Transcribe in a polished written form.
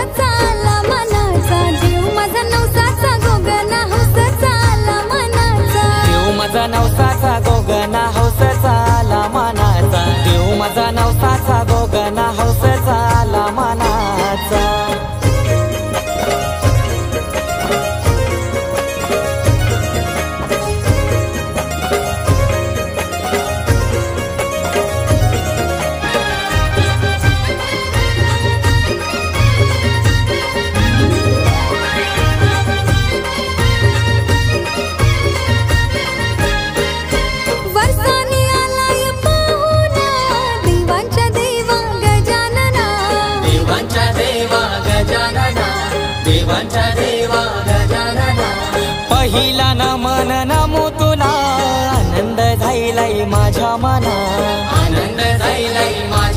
हौसाचा आला मनाचा जीव माझा नवसाचा गोगना हौसाचा आला मनाचा देव माझा नवसाचा गोगना हौसाचा आला मनाचा देव माझा नवसाचा गोगना हौसाचा आला मनाचा देवांच्या देवा गजानना पहिला नमन नमो तुला आनंद झालाय माझ्या मना आनंद झालाय माझ्या